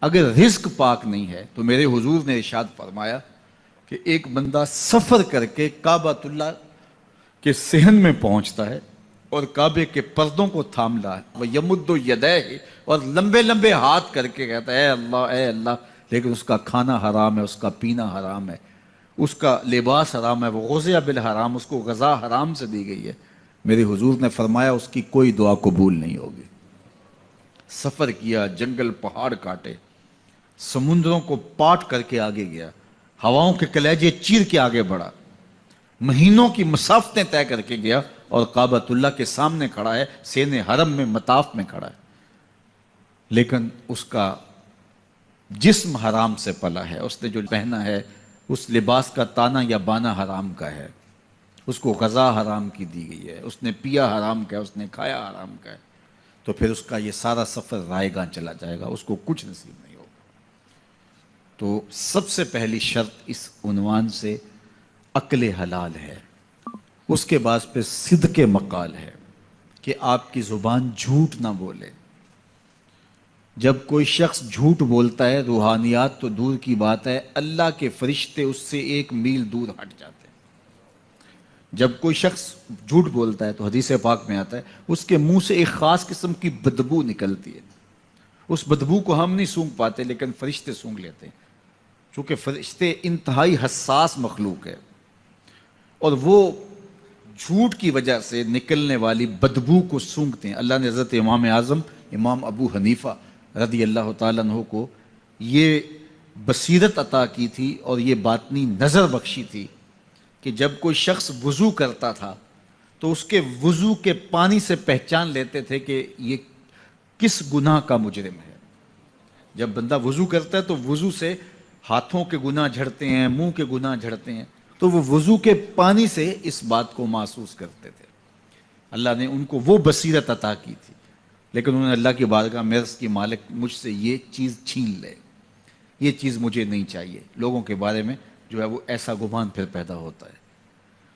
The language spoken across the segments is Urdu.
اگر رزق پاک نہیں ہے تو میرے حضور نے ارشاد فرمایا کہ ایک بندہ سفر کر کے کعبۃ اللہ کے صحن میں پہنچتا ہے اور کعبے کے پردوں کو تھام رہا ہے وَيَمُدُّ يَدَيْهِ اور لمبے لمبے ہاتھ کر کے کہتا ہے اے اللہ، لیکن اس کا کھانا حرام ہے، اس کا پینا حرام ہے، اس کا لباس حرام ہے، وہ غزیہ بالحرام، اس کو غذا حرام سے دی گئی ہے۔ میرے حضور نے فرمایا اس کی کوئی دعا قبول نہیں ہوگی۔ سفر کیا، جنگل پہاڑ کاٹے، سمندروں کو پاٹ کر کے آگے گیا، ہواؤں کے کلیجے چیر کے آگے بڑھا، مہینوں کی مسافتیں طے کر کے گیا اور کعبۃ اللہ کے سامنے کھڑا ہے، سین حرم میں مطاف میں کھڑا ہے، لیکن اس کا جسم حرام سے پلا ہے، اس نے جو پہنا ہے اس لباس کا تانا یا بانا حرام کا ہے، اس کو غذا حرام کی دی گئی ہے، اس نے پیا حرام کا ہے، اس نے کھایا حرام کا ہے، تو پھر اس کا یہ سارا سفر رائے گاں چلا جائے گا، اس کو کچھ نصیب نہیں ہوگا۔ تو سب سے پہلی شرط اس عنوان سے عقل حلال ہے، اس کے بعد پھر صدق مقال ہے کہ آپ کی زبان جھوٹ نہ بولے۔ جب کوئی شخص جھوٹ بولتا ہے، روحانیات تو دور کی بات ہے، اللہ کے فرشتے اس سے 1 میل دور ہٹ جاتے ہیں۔ جب کوئی شخص جھوٹ بولتا ہے تو حدیث پاک میں آتا ہے اس کے منہ سے ایک خاص قسم کی بدبو نکلتی ہے، اس بدبو کو ہم نہیں سونگھ پاتے لیکن فرشتے سونگھ لیتے ہیں، چونکہ فرشتے انتہائی حساس مخلوق ہے، اور وہ جھوٹ کی وجہ سے نکلنے والی بدبو کو سونگھتے ہیں۔ اللہ نے حضرت امام اعظم امام ابو حنیفہ رضی اللہ تعالیٰ عنہ کو یہ بصیرت عطا کی تھی اور یہ باطنی نظر بخشی تھی کہ جب کوئی شخص وضو کرتا تھا تو اس کے وضو کے پانی سے پہچان لیتے تھے کہ یہ کس گناہ کا مجرم ہے۔ جب بندہ وضو کرتا ہے تو وضو سے ہاتھوں کے گناہ جھڑتے ہیں، منہ کے گناہ جھڑتے ہیں، تو وہ وضو کے پانی سے اس بات کو محسوس کرتے تھے۔ اللہ نے ان کو وہ بصیرت عطا کی تھی، لیکن انہوں نے اللہ کی بارگاہ میں عرض کی مالک مجھ سے یہ چیز چھین لے، یہ چیز مجھے نہیں چاہیے۔ لوگوں کے بارے میں جو ہے وہ ایسا گمان پھر پیدا ہوتا ہے۔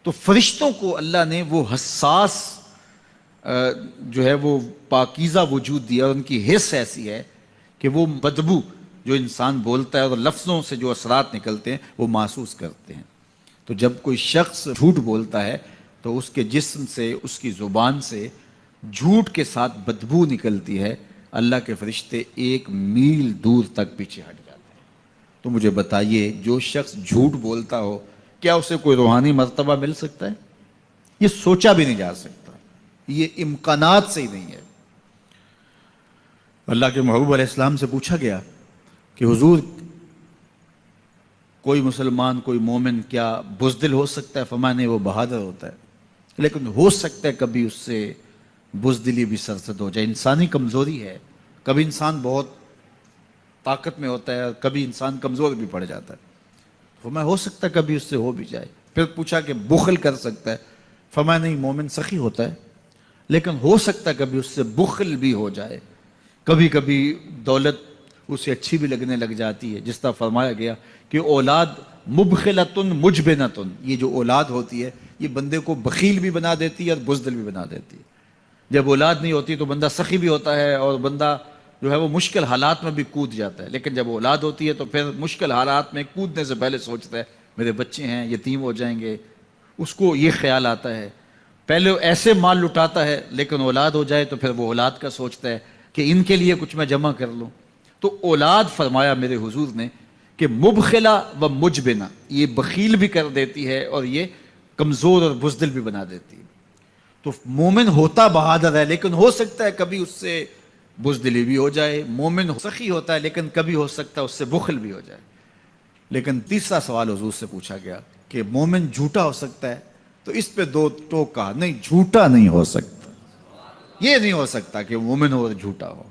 تو فرشتوں کو اللہ نے وہ حساس جو ہے وہ پاکیزہ وجود دیا، اور ان کی حس ایسی ہے کہ وہ بدبو جو انسان بولتا ہے اور لفظوں سے جو اثرات نکلتے ہیں وہ محسوس کرتے ہیں۔ تو جب کوئی شخص جھوٹ بولتا ہے تو اس کے جسم سے، اس کی زبان سے جھوٹ کے ساتھ بدبو نکلتی ہے، اللہ کے فرشتے 1 میل دور تک پیچھے ہٹ جاتے ہیں۔ تو مجھے بتائیے جو شخص جھوٹ بولتا ہو کیا اسے کوئی روحانی مرتبہ مل سکتا ہے؟ یہ سوچا بھی نہیں جا سکتا، یہ امکانات سے ہی نہیں ہے۔ اللہ کے محبوب علیہ السلام سے پوچھا گیا کہ حضور کوئی مسلمان، کوئی مومن کیا بزدل ہو سکتا ہے؟ فرمایا نہیں، وہ بہادر ہوتا ہے، لیکن ہو سکتا ہے کبھی اس سے بزدلی بھی سرزد ہو جائے، انسانی کمزوری ہے، کبھی انسان بہت طاقت میں ہوتا ہے اور کبھی انسان کمزور بھی پڑ جاتا ہے، فرمایا ہو سکتا ہے کبھی اس سے ہو بھی جائے۔ پھر پوچھا کہ بخل کر سکتا ہے؟ فرمایا نہیں، مومن سخی ہوتا ہے لیکن ہو سکتا ہے کبھی اس سے بخل بھی ہو جائے، کبھی کبھی دولت اسے اچھی بھی لگنے لگ جاتی ہے، جس طرح فرمایا گیا کہ اولاد مبخلتن مجبنتن، یہ جو اولاد ہوتی ہے یہ بندے کو بخیل بھی بنا دیتی ہے اور بزدل بھی بنا دیتی ہے۔ جب اولاد نہیں ہوتی تو بندہ سخی بھی ہوتا ہے اور بندہ جو ہے وہ مشکل حالات میں بھی کود جاتا ہے، لیکن جب اولاد ہوتی ہے تو پھر مشکل حالات میں کودنے سے پہلے سوچتا ہے میرے بچے ہیں یتیم ہو جائیں گے، اس کو یہ خیال آتا ہے، پہلے ایسے مال لٹاتا ہے لیکن اولاد ہو جائے تو پھر وہ اولاد کا سوچتا ہے کہ ان کے لیے کچھ میں جمع کر لوں۔ تو اولاد فرمایا میرے حضور نے کہ مبخلہ و مجبنہ، یہ بخیل بھی کر دیتی ہے اور یہ کمزور اور بزدل بھی بنا دیتی ہے۔ تو مومن ہوتا بہادر ہے لیکن ہو سکتا ہے کبھی اس سے بزدلی بھی ہو جائے، مومن سخی ہوتا ہے لیکن کبھی ہو سکتا ہے اس سے بخل بھی ہو جائے۔ لیکن تیسرا سوال حضور سے پوچھا گیا کہ مومن جھوٹا ہو سکتا ہے؟ تو اس پہ 2 ٹوک کہا، نہیں جھوٹا نہیں ہو سکتا، یہ نہیں ہو سکتا کہ مومن ہو اور جھوٹا ہو،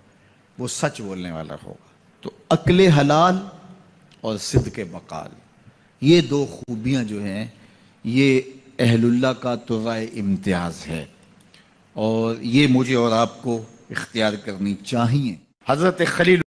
وہ سچ بولنے والا ہوگا۔ تو عقل حلال اور صدق مقال، یہ 2 خوبیاں جو ہیں یہ اہل اللہ کا ترائے امتیاز ہے، اور یہ مجھے اور آپ کو اختیار کرنی چاہیے۔ حضرت خلیل